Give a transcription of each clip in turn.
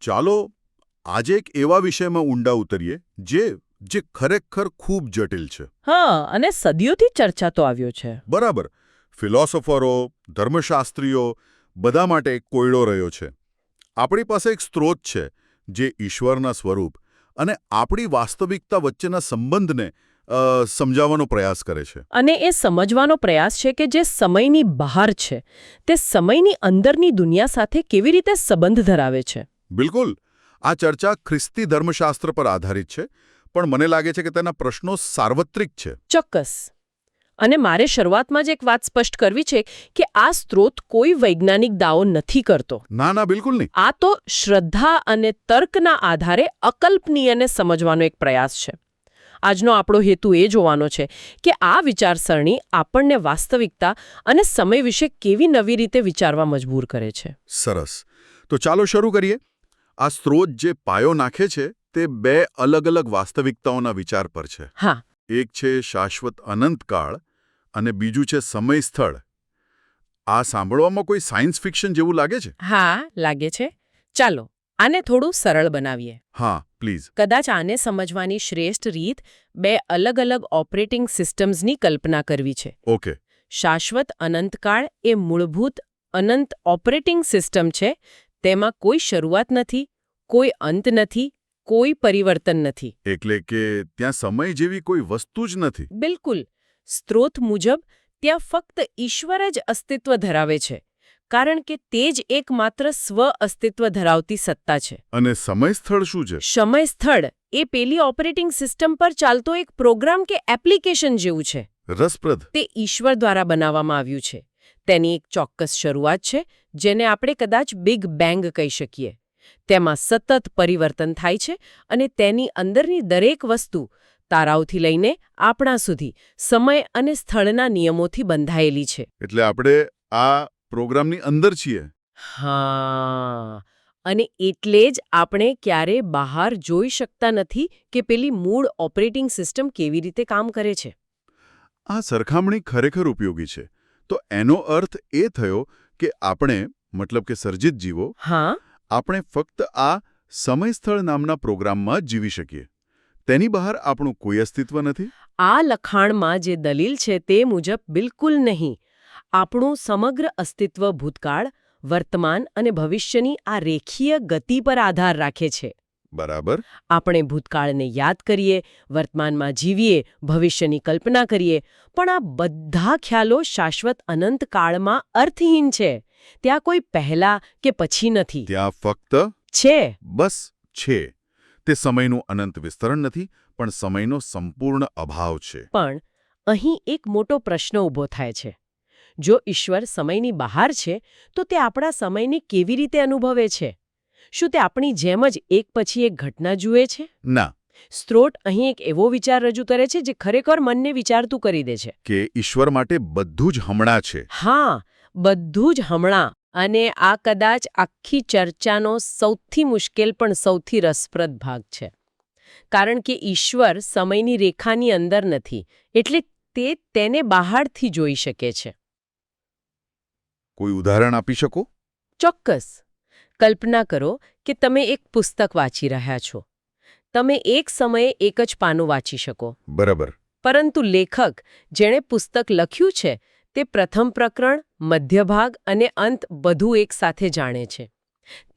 ચાલો આજે એક એવા વિષયમાં ઊંડા ઉતરીએ જે જે ખરેખર ખૂબ જટિલ છે. હા, અને સદીઓથી ચર્ચાતો આવ્યો છે. બરાબર. ફિલોસોફરો, ધર્મશાસ્ત્રીઓ બધા માટે એક કોયડો રહ્યો છે. આપણી પાસે એક સ્ત્રોત છે જે ઈશ્વરના સ્વરૂપ અને આપણી વાસ્તવિકતા વચ્ચેના સંબંધને સમજાવવાનો પ્રયાસ કરે છે. અને એ સમજવાનો પ્રયાસ છે કે જે સમયની બહાર છે તે સમયની અંદરની દુનિયા સાથે કેવી રીતે સંબંધ ધરાવે છે. બિલકુલ. આ ચર્ચા ખ્રિસ્તી ધર્મશાસ્ત્ર પર આધારિત છે, પણ મને લાગે છે કે તેના પ્રશ્નો સાર્વત્રિક છે. ચોક્કસ. અને મારે શરૂઆતમાં જ એક વાત સ્પષ્ટ કરવી છે કે આ સ્ત્રોત કોઈ વૈજ્ઞાનિક દાવો નથી કરતો. ના, બિલકુલ નહીં. આ તો શ્રદ્ધા અને તર્કના આધારે અકલ્પનીયને સમજવાનો એક પ્રયાસ છે. આજનો આપણો હેતુ એ જોવાનો છે કે આ વિચારસરણી આપણને વાસ્તવિકતા અને સમય વિશે કેવી નવી રીતે વિચારવા મજબૂર કરે છે. સરસ. તો ચાલો શરૂ કરીએ. આ સ્ત્રોત જે પાયો નાખે છે તે બે અલગ અલગ વાસ્તવિકતાઓના વિચાર પર છે. હા. એક છે શાશ્વત અનંતકાળ અને બીજું છે સમય સ્થળ. આ સાંભળવામાં કોઈ સાયન્સ ફિક્શન જેવું લાગે છે? હા, લાગે છે. ચાલો આને થોડું સરળ બનાવીએ. હા, પ્લીઝ. કદાચ આને સમજવાની શ્રેષ્ઠ રીત બે અલગ અલગ ઓપરેટિંગ સિસ્ટમ્સની કલ્પના કરવી છે. ઓકે. શાશ્વત અનંતકાળ એ મૂળભૂત અનંત ઓપરેટિંગ સિસ્ટમ છે. તેમાં કોઈ શરૂઆત નથી, કોઈ અંત નથી, કોઈ પરિવર્તન નથી. એટલે કે ત્યાં સમય જેવી કોઈ વસ્તુ જ નથી. બિલકુલ. સ્ત્રોત મુજબ ત્યાં ફક્ત ઈશ્વર જ અસ્તિત્વ ધરાવે છે, કારણ કે તે જ એકમાત્ર સ્વ અસ્તિત્વ ધરાવતી સત્તા છે. અને સમય સ્થળ શું છે? સમય સ્થળ એ પેલી ઓપરેટિંગ સિસ્ટમ પર ચાલતો એક પ્રોગ્રામ કે એપ્લિકેશન જેવું છે. રસપ્રદ. તે ઈશ્વર દ્વારા બનાવવામાં આવ્યું છે. તેની એક ચોક્કસ શરૂઆત છે જેને આપણે કદાચ બિગ બેંગ કહી શકીએ. તેમાં સતત પરિવર્તન થાય છે અને તેની અંદરની દરેક વસ્તુ તારાઓથી લઈને આપણા સુધી સમય અને સ્થળના નિયમોથી બંધાયેલી છે. એટલે આપણે આ પ્રોગ્રામની અંદર છીએ. હા, અને એટલે જ આપણે ક્યારે બહાર જોઈ શકતા નથી કે પેલી મૂળ ઓપરેટિંગ સિસ્ટમ કેવી રીતે કામ કરે છે. આ સરખામણી ખરેખર ઉપયોગી છે. તો એનો અર્થ એ થયો કે આપણે, મતલબ કે સર્જિત જીવો, હા, આપણે ફક્ત આ સમય સ્થળ નામના પ્રોગ્રામમાં જ જીવી શકીએ. તેની બહાર આપણું કોઈ અસ્તિત્વ નથી. આ લખાણમાં જે દલીલ છે તે મુજબ બિલકુલ નહીં. આપણું સમગ્ર અસ્તિત્વ ભૂતકાળ, વર્તમાન અને ભવિષ્યની આ રેખીય ગતિ પર આધાર રાખે છે. બરાબર. આપણે ભૂતકાળને યાદ કરીએ, વર્તમાનમાં જીવીએ, ભવિષ્યની કલ્પના કરીએ, પણ આ બધા ખ્યાલો શાશ્વત અનંત કાળમાં અર્થહીન છે. ત્યાં કોઈ પહેલા કે પછી નથી. ત્યાં ફક્ત છે. બસ છે. તે સમયનું અનંત વિસ્તરણ નથી, પણ સમયનો સંપૂર્ણ અભાવ છે. પણ અહીં એક મોટો પ્રશ્ન ઊભો થાય છે. જો ઈશ્વર સમયની બહાર છે, તો તે આપણા સમયને કેવી રીતે અનુભવે છે? શું તે આપણી જેમ જ એક પછી એક ઘટના જુએ છે? ના. સ્ત્રોત અહીં એક એવો વિચાર રજૂ કરે છે જે ખરેખર મનને વિચારતું કરી દે છે. કે ઈશ્વર માટે બધું જ હમણાં છે. હા, બધું જ હમણાં. અને આ કદાચ આખી ચર્ચાનો સૌથી મુશ્કેલ પણ સૌથી રસપ્રદ ભાગ છે. કારણ કે ઈશ્વર સમયની રેખાની અંદર નથી, એટલે તે તેને બહારથી જોઈ શકે છે. કોઈ ઉદાહરણ આપી શકો? ચોક્કસ. કલ્પના કરો કે તમે એક પુસ્તક વાંચી રહ્યા છો. તમે એક સમયે એક જ પાનું વાંચી શકો. બરાબર. પરંતુ લેખક, જેણે પુસ્તક લખ્યું છે, તે પ્રથમ પ્રકરણ, મધ્ય ભાગ અને અંત બધું એક સાથે જાણે છે.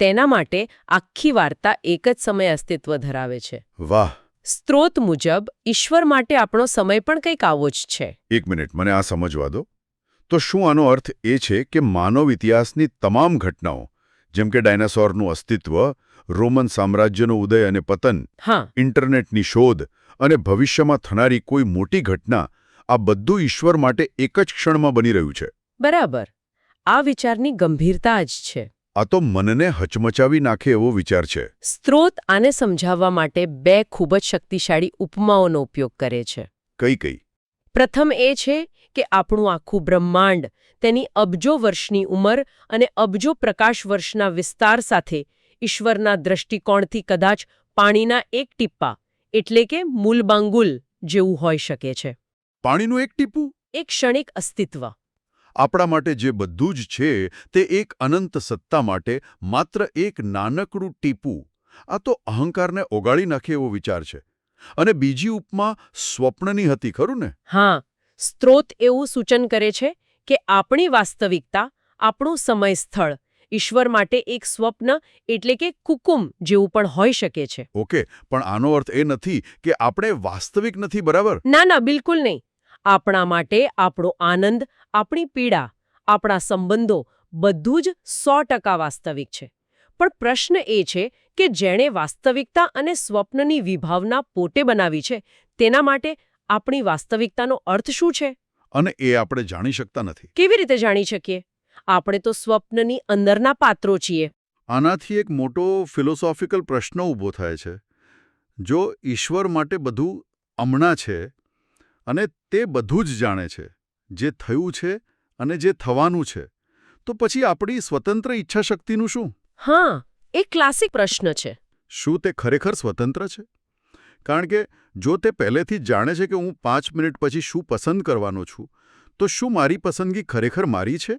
તેના માટે આખી વાર્તા એક જ સમયે અસ્તિત્વ ધરાવે છે. વાહ. સ્ત્રોત મુજબ ઈશ્વર માટે આપણો સમય પણ કંઈક આવો જ છે. એક મિનિટ, મને આ સમજવા દો. તો શું આનો અર્થ એ છે કે માનવ ઇતિહાસની તમામ ઘટનાઓ, જેમ કે ડાયનાસોરનું અસ્તિત્વ, રોમન સામ્રાજ્યનો ઉદય અને પતન, હા, ઇન્ટરનેટની શોધ અને ભવિષ્યમાં થનારી કોઈ મોટી ઘટના, આ બધું ઈશ્વર માટે એક જ ક્ષણમાં બની રહ્યું છે? બરાબર. આ વિચારની ગંભીરતા જ છે. આ તો મનને હચમચાવી નાખે એવો વિચાર છે. સ્ત્રોત આને સમજાવવા માટે બે ખૂબ જ શક્તિશાળી ઉપમાઓનો ઉપયોગ કરે છે. કઈ કઈ? પ્રથમ એ છે કે આપણું આખું બ્રહ્માંડ તેની અબજો વર્ષની ઉંમર અને અબજો પ્રકાશ વર્ષના વિસ્તાર સાથે ઈશ્વરના દૃષ્ટિકોણથી કદાચ પાણીના એક ટીપ્પા, એટલે કે મૂલબાંગુલ જેવું હોઈ શકે છે. પાણીનું એક ટીપું? એક ક્ષણિક અસ્તિત્વ. આપણા માટે જે બધું જ છે તે એક અનંત સત્તા માટે માત્ર એક નાનકડું ટીપું, આ તો અહંકારને ઓગાળી નાખે એવો વિચાર છે. અને બીજી ઉપમા સ્વપ્નની હતી, ખરું ને? હા, સ્ત્રોત એવું સૂચન કરે છે કે આપણી વાસ્તવિકતા, આપણું સમય સ્થળ ઈશ્વર માટે એક સ્વપ્ન એટલે કે કુકુમ જેવું પણ હોઈ શકે છે. ઓકે, પણ આનો અર્થ એ નથી કે આપણે વાસ્તવિક નથી, બરાબર? ના ના, બિલકુલ નહીં. આપણા માટે આપણો આનંદ, આપણી પીડા, આપણા સંબંધો બધું જ 100% વાસ્તવિક છે. પણ પ્રશ્ન એ છે કે જેણે વાસ્તવિકતા અને સ્વપ્નની વિભાવના પોતે બનાવી છે તેના માટે આપણી વાસ્તવિકતાનો અર્થ શું છે? અને એ આપણે જાણી શકતા નથી. કેવી રીતે જાણી શકીએ? આપણે તો સ્વપ્નની અંદરના પાત્રો છીએ. આનાથી એક મોટો ફિલોસોફિકલ પ્રશ્ન ઊભો થાય છે. જો ઈશ્વર માટે બધું હમણાં છે અને તે બધું જ જાણે છે, જે થયું છે અને જે થવાનું છે, તો પછી આપણી સ્વતંત્ર ઈચ્છાશક્તિનું શું? હા, એ ક્લાસિક પ્રશ્ન છે. શું તે ખરેખર સ્વતંત્ર છે? કારણ કે જો તે પહેલેથી જ જાણે છે કે હું 5 મિનિટ પછી શું પસંદ કરવાનો છું, તો શું મારી પસંદગી ખરેખર મારી છે?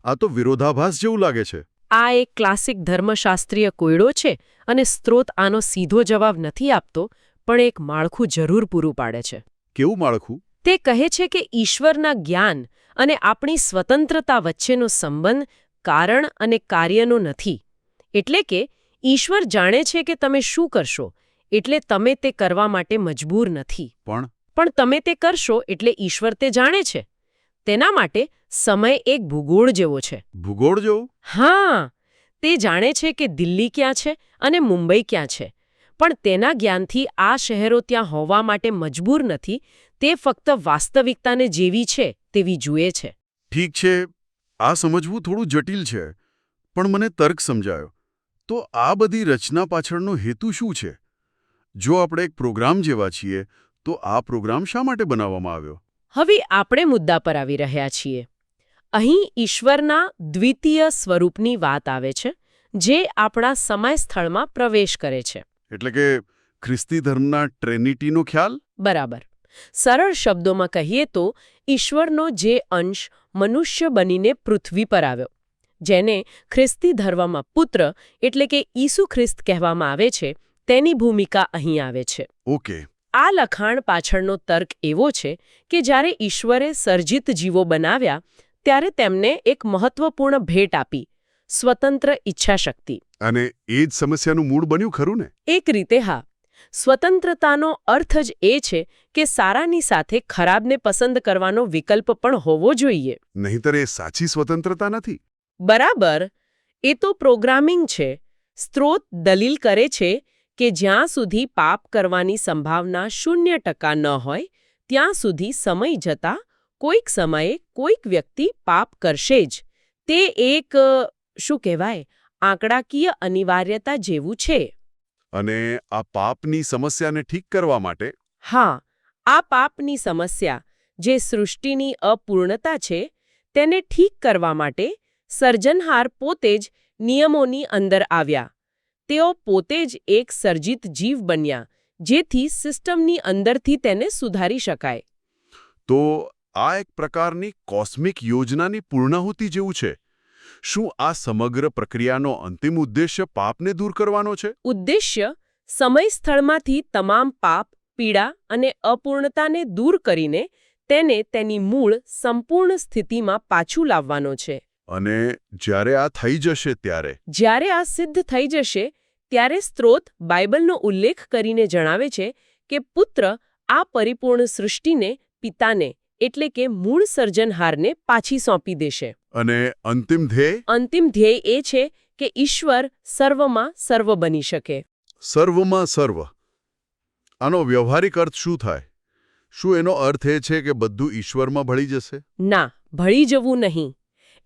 આ તો વિરોધાભાસ જેવું લાગે છે. આ એક ક્લાસિક ધર્મશાસ્ત્રીય કોયડો છે અને સ્ત્રોત આનો સીધો જવાબ નથી આપતો, પણ એક માળખું જરૂર પૂરું પાડે છે. કેવું માળખું? તે કહે છે કે ઈશ્વરના જ્ઞાન અને આપણી સ્વતંત્રતા વચ્ચેનો સંબંધ કારણ અને કાર્યનો નથી. એટલે કે ઈશ્વર જાણે છે કે તમે શું કરશો, એટલે તમે તે કરવા માટે મજબૂર નથી. પણ તમે તે કરશો એટલે ઈશ્વર તે જાણે છે. તેના માટે સમય એક ભૂગોળ જેવો છે. ભૂગોળ જેવું? હા, તે જાણે છે કે દિલ્હી ક્યાં છે અને મુંબઈ ક્યાં છે. પણ તેના જ્ઞાનથી આ શહેરો ત્યાં હોવા માટે મજબૂર નથી. તે ફક્ત વાસ્તવિકતાને જેવી છે તેવી જુએ છે. ઠીક છે, આ સમજવું થોડું જટિલ છે, પણ મને તર્ક સમજાયો. તો આ બધી રચના પાછળનો હેતુ શું છે? જો આપણે એક પ્રોગ્રામ જેવા છીએ, તો આ પ્રોગ્રામ શા માટે બનાવવામાં આવ્યો? હવે આપણે મુદ્દા પર આવી રહ્યા છીએ. અહીં ઈશ્વરના દ્વિતીય સ્વરૂપની વાત આવે છે, જે આપણા સમય સ્થળમાં પ્રવેશ કરે છે. એટલે કે ખ્રિસ્તી ધર્મના ટ્રિનિટીનો ખ્યાલ? બરાબર. સરળ શબ્દોમાં કહીએ તો ઈશ્વરનો જે અંશ મનુષ્ય બનીને પૃથ્વી પર આવ્યો, જેને ખ્રિસ્તી ધર્મમાં પુત્ર એટલે કે ઈસુ ખ્રિસ્ત કહેવામાં આવે છે, તેની ભૂમિકા અહીં આવે છે. ઓકે. આ લખાણ પાછળનો તર્ક એવો છે કે જ્યારે ઈશ્વરે સર્જિત જીવો બનાવ્યા ત્યારે તેમને એક મહત્વપૂર્ણ ભેટ આપી, સ્વતંત્ર ઈચ્છાશક્તિ. અને એ જ સમસ્યાનું મૂળ બન્યું, ખરું ને? એક રીતે હા. સ્વતંત્રતાનો અર્થ જ એ છે કે સારાની સાથે ખરાબને પસંદ કરવાનો વિકલ્પ પણ હોવો જોઈએ. નહીંતર એ સાચી સ્વતંત્રતા નથી. બરાબર. એ તો પ્રોગ્રામિંગ છે. સ્ત્રોત દલીલ કરે છે કે જ્યાં સુધી પાપ કરવાની સંભાવના 0% ન હોય ત્યાં સુધી સમય જતાં કોઈક સમયે કોઈક વ્યક્તિ પાપ કરશે જ. તે એક શું કહેવાય, આંકડાકીય અનિવાર્યતા જેવું છે. અને આ પાપની સમસ્યાને ઠીક કરવા માટે? હા, આ પાપની સમસ્યા, જે સૃષ્ટિની અપૂર્ણતા છે, તેને ઠીક કરવા માટે સર્જનહાર પોતે જ નિયમોની અંદર આવ્યા. તેઓ પોતે જ એક સર્જિત જીવ બન્યા, જેથી સિસ્ટમની અંદરથી તેને સુધારી શકાય. તો આ એક પ્રકારની કોસ્મિક યોજનાની પૂર્ણાહુતિ જેવું છે. શું આ સમગ્ર પ્રક્રિયાનો અંતિમ ઉદ્દેશ્ય પાપને દૂર કરવાનો છે? ઉદ્દેશ્ય સમય સ્થળમાંથી તમામ પાપ, પીડા અને અપૂર્ણતાને દૂર કરીને તેને તેની મૂળ સંપૂર્ણ સ્થિતિમાં પાછું લાવવાનો છે. અને જ્યારે આ થઈ જશે ત્યારે? જ્યારે આ સિદ્ધ થઈ જશે ત્યારે સ્ત્રોત બાઇબલનો ઉલ્લેખ કરીને જણાવે છે કે પુત્ર આ પરિપૂર્ણ સૃષ્ટિને પિતાને એટલે કે મૂળ સર્જનહારને પાછી સોંપી દેશે. અને અંતિમ ધ્યેય? અંતિમ ધ્યેય એ છે કે ઈશ્વર સર્વમાં સર્વ બની શકે. સર્વમાં સર્વ. આનો વ્યવહારિક અર્થ શું થાય? શું એનો અર્થ એ છે કે બધું ઈશ્વરમાં ભળી જશે? ના, ભળી જવું નહીં.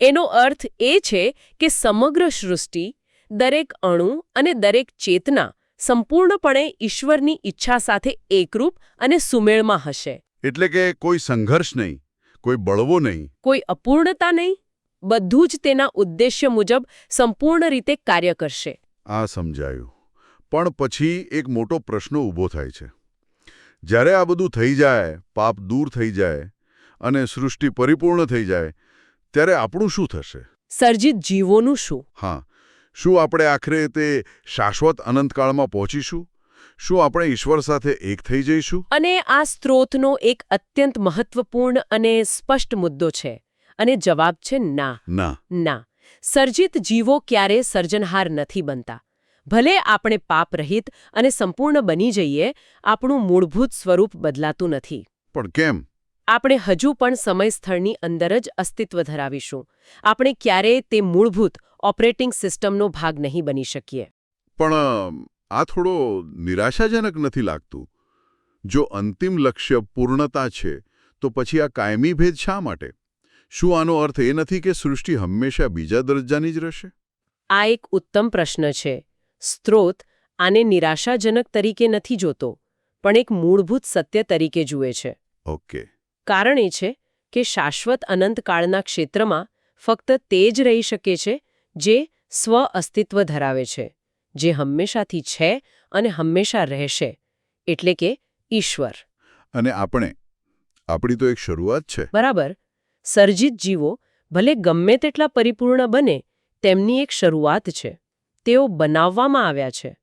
એનો અર્થ એ છે કે સમગ્ર સૃષ્ટિ, દરેક અણુ અને દરેક ચેતના સંપૂર્ણપણે ઈશ્વરની ઈચ્છા સાથે એકરૂપ અને સુમેળમાં હશે. એટલે કે કોઈ સંઘર્ષ નહીં, કોઈ બળવો નહીં, કોઈ અપૂર્ણતા નહીં. બધું જ તેના ઉદ્દેશ્ય મુજબ સંપૂર્ણ રીતે કાર્ય કરશે. આ સમજાયું. પણ પછી એક મોટો પ્રશ્ન ઊભો થાય છે. જ્યારે આ બધું થઈ જાય, પાપ દૂર થઈ જાય અને સૃષ્ટિ પરિપૂર્ણ થઈ જાય, ત્યારે આપણું શું થશે? સર્જિત જીવોનું શું? હા, શું આપણે આખરે તે શાશ્વત અનંતકાળમાં પહોંચીશું? શું આપણે ઈશ્વર સાથે એક થઈ જઈશું? અને આ સ્ત્રોતનો એક અત્યંત મહત્વપૂર્ણ અને સ્પષ્ટ મુદ્દો છે અને જવાબ છે ના. ના. ના. સર્જિત જીવો ક્યારે સર્જનહાર નથી બનતા. ભલે આપણે પાપરહિત અને સંપૂર્ણ બની જઈએ, આપણું મૂળભૂત સ્વરૂપ બદલાતું નથી. પણ કેમ? આપણે હજુ પણ સમય સ્થળની અંદર જ અસ્તિત્વ ધરાવીશું. આપણે ક્યારેય તે મૂળભૂત ઓપરેટિંગ સિસ્ટમનો ભાગ નહીં બની શકીએ. પણ આ થોડો નિરાશાજનક નથી લાગતું? જો અંતિમ લક્ષ્ય પૂર્ણતા છે, તો પછી આ કાયમી ભેદ શા માટે? શું આનો અર્થ એ નથી કે સૃષ્ટિ હંમેશા બીજા દરજ્જાની જ રહેશે? આ એક ઉત્તમ પ્રશ્ન છે. સ્ત્રોત આને નિરાશાજનક તરીકે નથી જોતો, પણ એક મૂળભૂત સત્ય તરીકે જુએ છે. ઓકે. કારણ એ છે કે શાશ્વત અનંતકાળના ક્ષેત્રમાં ફક્ત તે જ રહી શકે છે જે સ્વ-અસ્તિત્વ ધરાવે છે, જે હંમેશાથી છે અને હંમેશા રહેશે, એટલે કે ઈશ્વર. અને આપણી તો એક શરૂઆત છે. બરાબર. સર્જિત જીવો ભલે ગમે તેટલા પરિપૂર્ણ બને, તેમની એક શરૂઆત છે. તેઓ બનાવવામાં આવ્યા છે.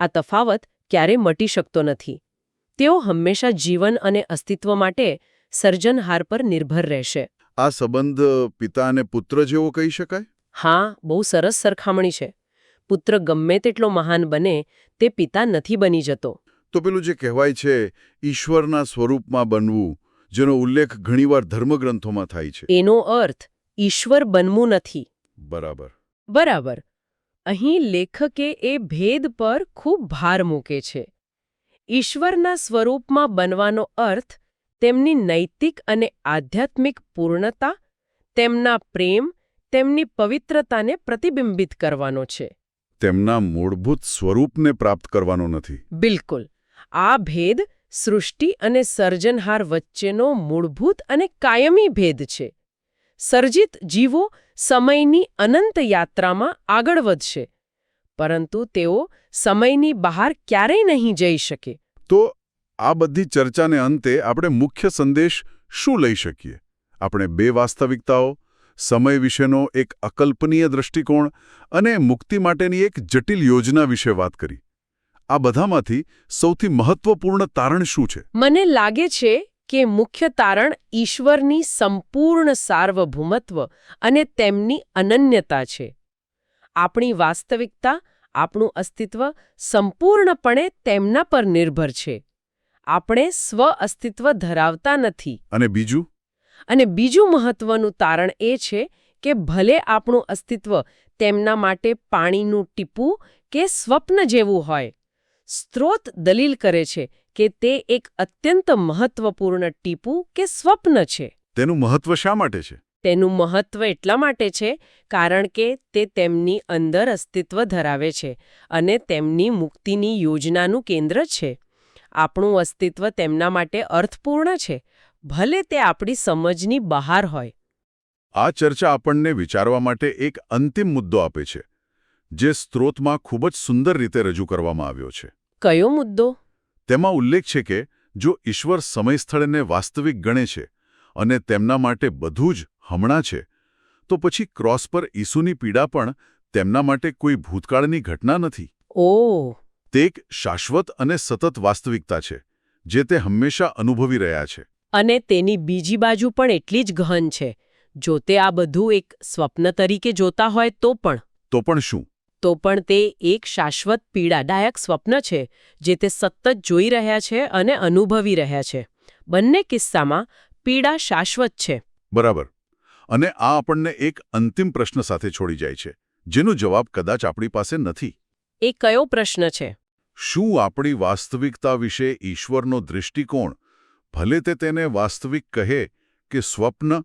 આ તફાવત ક્યારેય મટી શકતો નથી. તેઓ હંમેશા જીવન અને અસ્તિત્વ માટે સર્જનહાર પર નિર્ભર રહેશે. આ સંબંધ પિતા અને પુત્ર જેવો કહી શકાય? હા, બહુ સરસ સરખામણી છે. પુત્ર ગમે તેટલો મહાન બને, તે પિતા નથી બની જતો. તો પેલું જે કહેવાય છે ઈશ્વરના સ્વરૂપમાં બનવું, જેનો ઉલ્લેખ ઘણીવાર ધર્મગ્રંથોમાં થાય છે. એનો અર્થ ઈશ્વર બનવું નથી. બરાબર. બરાબર. અહીં લેખકે એ ભેદ પર ખૂબ ભાર મૂકે છે. ઈશ્વરના સ્વરૂપમાં બનવાનો અર્થ તેમની નૈતિક અને આધ્યાત્મિક પૂર્ણતા, તેમના પ્રેમ, તેમની પવિત્રતાને પ્રતિબિંબિત કરવાનો છે. તેમના મૂળભૂત સ્વરૂપને પ્રાપ્ત કરવાનો નથી. બિલકુલ. આ ભેદ સૃષ્ટિ અને સર્જનહાર વચ્ચેનો મૂળભૂત અને કાયમી ભેદ છે. સર્જિત જીવો સમયની અનંત યાત્રામાં આગળ વધશે, પરંતુ તેઓ સમયની બહાર ક્યારેય નહીં જઈ શકે. તો આ બધી ચર્ચાને અંતે આપણે મુખ્ય સંદેશ શું લઈ શકીએ? આપણે બે વાસ્તવિકતાઓ, સમય વિશેનો એક અકલ્પનીય દૃષ્ટિકોણ અને મુક્તિ માટેની એક જટિલ યોજના વિશે વાત કરી. આ બધામાંથી સૌથી મહત્વપૂર્ણ તારણ શું છે? મને લાગે છે કે મુખ્ય તારણ ઈશ્વરની સંપૂર્ણ સાર્વભૌમત્વ અને તેમની અનન્યતા છે. આપણી વાસ્તવિકતા, આપણું અસ્તિત્વ સંપૂર્ણપણે તેમના પર નિર્ભર છે. આપણે સ્વ-અસ્તિત્વ ધરાવતા નથી. અને બીજું? અને બીજું મહત્વનું તારણ એ છે કે ભલે આપણું અસ્તિત્વ તેમના માટે પાણીનું ટીપું કે સ્વપ્ન જેવું હોય, સ્ત્રોત દલીલ કરે છે કે તે એક અત્યંત મહત્વપૂર્ણ ટીપું કે સ્વપ્ન છે. તેનું મહત્વ શા માટે છે? તેનું મહત્વ એટલા માટે છે કારણ કે તે તેમની અંદર અસ્તિત્વ ધરાવે છે અને તેમની મુક્તિની યોજનાનું કેન્દ્ર છે. આપણું અસ્તિત્વ તેમના માટે અર્થપૂર્ણ છે, ભલે તે આપણી સમજની બહાર હોય. આ ચર્ચા આપણને વિચારવા માટે એક અંતિમ મુદ્દો આપે છે, જે સ્ત્રોતમાં ખૂબ જ સુંદર રીતે રજૂ કરવામાં આવ્યો છે. કયો મુદ્દો? તેમાં ઉલ્લેખ છે કે જો ઈશ્વર સમય-સ્થળને વાસ્તવિક ગણે છે અને તેમના માટે બધું જ હમણાં છે, તો પછી ક્રોસ પર ઈસુની પીડા પણ તેમના માટે કોઈ ભૂતકાળની ઘટના નથી. ઓહ! તે એક શાશ્વત અને સતત વાસ્તવિકતા છે, જે તે હંમેશા અનુભવી રહ્યા છે. અને તેની બીજી બાજુ પણ એટલી જ ગહન છે. જો તે આ બધું એક સ્વપ્ન તરીકે જોતા હોય તો પણ. તો પણ શું? તો પણ તે એક શાશ્વત પીડાદાયક સ્વપ્ન છે, જે તે સતત જોઈ રહ્યા છે અને અનુભવી રહ્યા છે. બંને કિસ્સામાં પીડા શાશ્વત છે. બરાબર. અને આ આપણને એક અંતિમ પ્રશ્ન સાથે છોડી જાય છે, જેનો જવાબ કદાચ આપણી પાસે નથી. એ કયો પ્રશ્ન છે? શું આપણી વાસ્તવિકતા વિશે ઈશ્વરનો દૃષ્ટિકોણ, ભલે તે તેને વાસ્તવિક કહે કે સ્વપ્ન,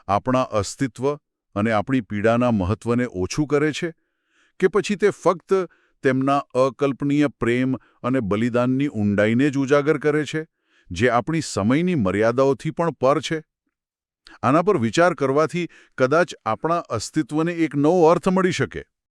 આપણા અસ્તિત્વ અને આપણી પીડાના મહત્વને ઓછું કરે છે, કે પછી તે ફક્ત તેમના અકલ્પનીય પ્રેમ અને બલિદાનની ઊંડાઈને જ ઉજાગર કરે છે, જે આપણી સમયની મર્યાદાઓથી પણ પર છે? આના પર વિચાર કરવાથી કદાચ આપણા અસ્તિત્વને એક નવો અર્થ મળી શકે.